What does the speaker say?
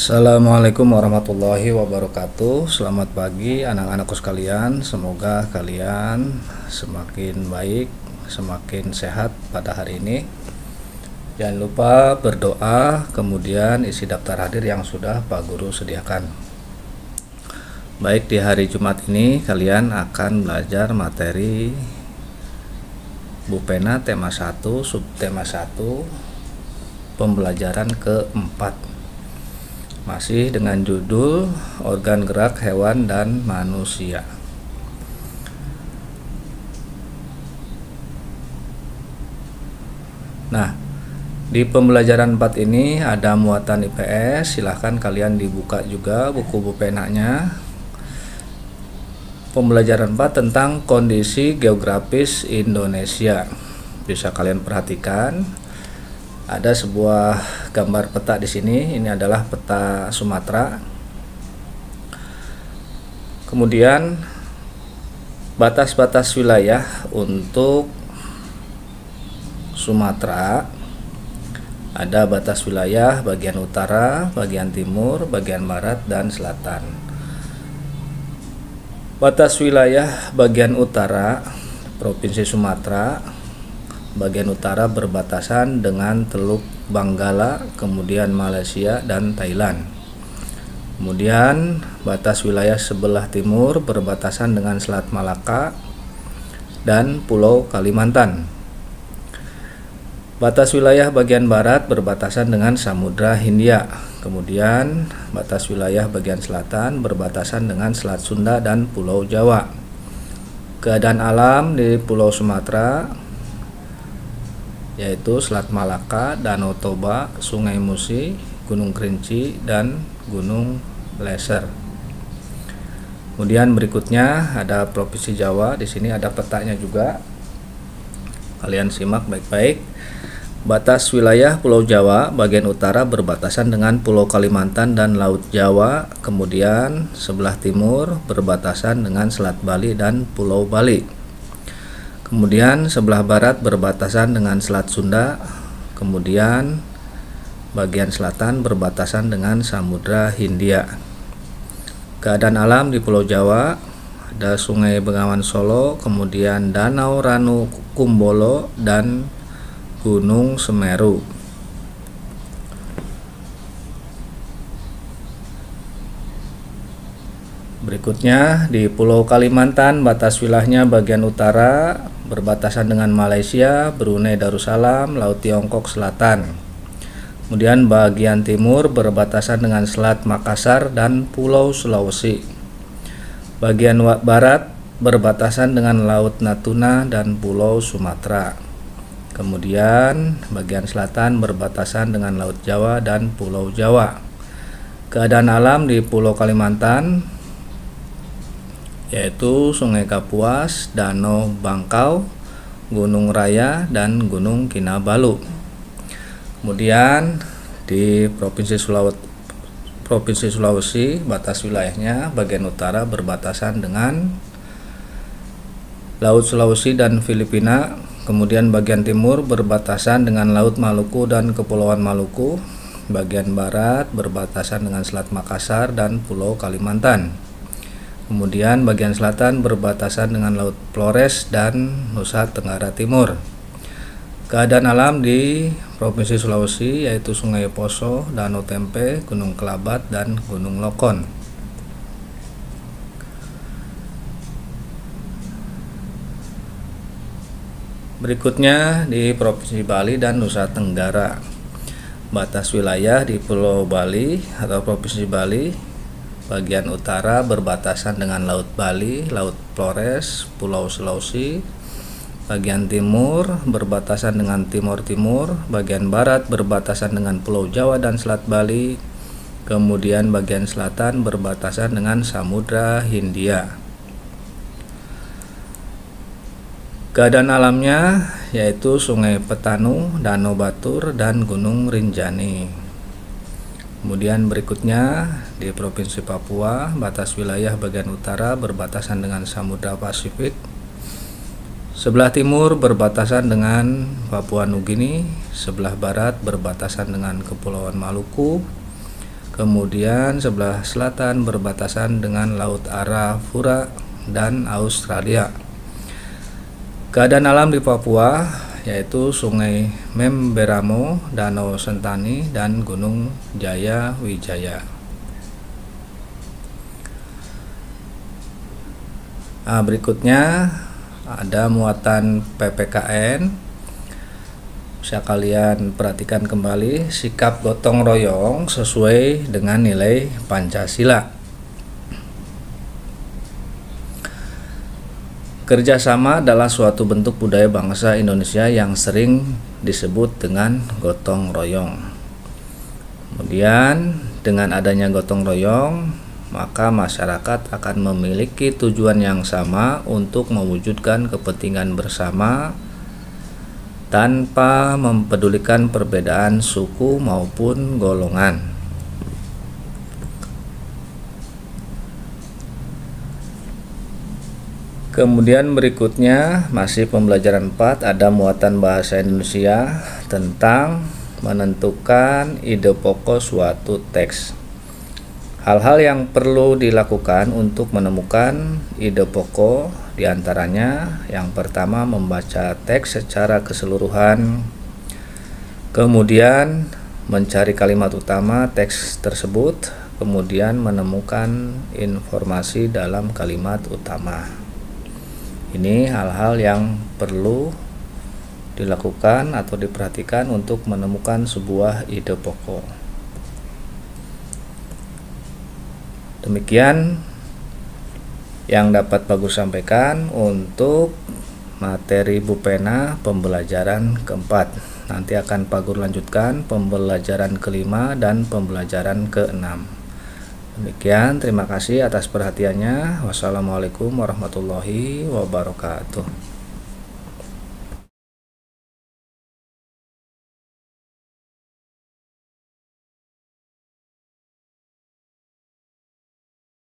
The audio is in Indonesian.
Assalamualaikum warahmatullahi wabarakatuh. Selamat pagi anak-anakku sekalian. Semoga kalian semakin baik, semakin sehat pada hari ini. Jangan lupa berdoa, kemudian isi daftar hadir yang sudah Pak Guru sediakan. Baik, di hari Jumat ini kalian akan belajar materi Bupena tema 1, subtema 1, pembelajaran keempat. Masih dengan judul organ gerak hewan dan manusia. Nah, di pembelajaran 4 ini ada muatan IPS. Silahkan kalian dibuka juga buku bupenanya. Pembelajaran 4 tentang kondisi geografis Indonesia. Bisa kalian perhatikan. Ada sebuah gambar peta di sini. Ini adalah peta Sumatera. Kemudian batas-batas wilayah untuk Sumatera. Ada batas wilayah bagian utara, bagian timur, bagian barat, dan selatan. Batas wilayah bagian utara Provinsi Sumatera. Bagian utara berbatasan dengan Teluk Benggala, kemudian Malaysia dan Thailand. Kemudian batas wilayah sebelah timur berbatasan dengan Selat Malaka dan Pulau Kalimantan. Batas wilayah bagian barat berbatasan dengan Samudra Hindia. Kemudian batas wilayah bagian selatan berbatasan dengan Selat Sunda dan Pulau Jawa. Keadaan alam di Pulau Sumatera yaitu Selat Malaka, Danau Toba, Sungai Musi, Gunung Kerinci, dan Gunung Leser. Kemudian berikutnya ada Provinsi Jawa. Di sini ada petanya juga. Kalian simak baik-baik. Batas wilayah Pulau Jawa bagian utara berbatasan dengan Pulau Kalimantan dan Laut Jawa. Kemudian sebelah timur berbatasan dengan Selat Bali dan Pulau Bali. Kemudian sebelah barat berbatasan dengan Selat Sunda. Kemudian bagian selatan berbatasan dengan Samudra Hindia. Keadaan alam di Pulau Jawa ada Sungai Bengawan Solo, kemudian Danau Ranu Kumbolo, dan Gunung Semeru. Berikutnya di Pulau Kalimantan, batas wilayahnya bagian utara berbatasan dengan Malaysia, Brunei Darussalam, Laut Tiongkok Selatan. Kemudian bagian timur berbatasan dengan Selat Makassar dan Pulau Sulawesi. Bagian barat berbatasan dengan Laut Natuna dan Pulau Sumatera. Kemudian bagian selatan berbatasan dengan Laut Jawa dan Pulau Jawa. Keadaan alam di Pulau Kalimantan yaitu Sungai Kapuas, Danau Bangkau, Gunung Raya, dan Gunung Kinabalu. Kemudian di Provinsi Sulawesi, batas wilayahnya bagian utara berbatasan dengan Laut Sulawesi dan Filipina. Kemudian bagian timur berbatasan dengan Laut Maluku dan Kepulauan Maluku. Bagian barat berbatasan dengan Selat Makassar dan Pulau Kalimantan. Kemudian bagian selatan berbatasan dengan Laut Flores dan Nusa Tenggara Timur. Keadaan alam di Provinsi Sulawesi yaitu Sungai Poso, Danau Tempe, Gunung Kelabat, dan Gunung Lokon. Berikutnya di Provinsi Bali dan Nusa Tenggara. Batas wilayah di Pulau Bali atau Provinsi Bali bagian utara berbatasan dengan Laut Bali, Laut Flores, Pulau Sulawesi. Bagian timur berbatasan dengan Timor Timur. Bagian barat berbatasan dengan Pulau Jawa dan Selat Bali. Kemudian bagian selatan berbatasan dengan Samudra Hindia. Keadaan alamnya yaitu Sungai Petanu, Danau Batur, dan Gunung Rinjani. Kemudian berikutnya di Provinsi Papua, batas wilayah bagian utara berbatasan dengan Samudra Pasifik. Sebelah timur berbatasan dengan Papua Nugini, sebelah barat berbatasan dengan Kepulauan Maluku. Kemudian sebelah selatan berbatasan dengan Laut Arafura dan Australia. Keadaan alam di Papua yaitu Sungai Memberamo, Danau Sentani, dan Gunung Jaya Wijaya. Nah, berikutnya ada muatan PPKN. Bisa kalian perhatikan kembali sikap gotong royong sesuai dengan nilai Pancasila. Kerjasama adalah suatu bentuk budaya bangsa Indonesia yang sering disebut dengan gotong royong. Kemudian dengan adanya gotong royong, maka masyarakat akan memiliki tujuan yang sama untuk mewujudkan kepentingan bersama tanpa mempedulikan perbedaan suku maupun golongan. Kemudian berikutnya masih pembelajaran 4, ada muatan bahasa Indonesia tentang menentukan ide pokok suatu teks. Hal-hal yang perlu dilakukan untuk menemukan ide pokok diantaranya yang pertama membaca teks secara keseluruhan, kemudian mencari kalimat utama teks tersebut, kemudian menemukan informasi dalam kalimat utama. Ini hal-hal yang perlu dilakukan atau diperhatikan untuk menemukan sebuah ide pokok. Demikian yang dapat Bagus sampaikan untuk materi Bupena pembelajaran keempat. Nanti akan Pak lanjutkan pembelajaran kelima dan pembelajaran keenam. Demikian, terima kasih atas perhatiannya. Wassalamualaikum warahmatullahi wabarakatuh.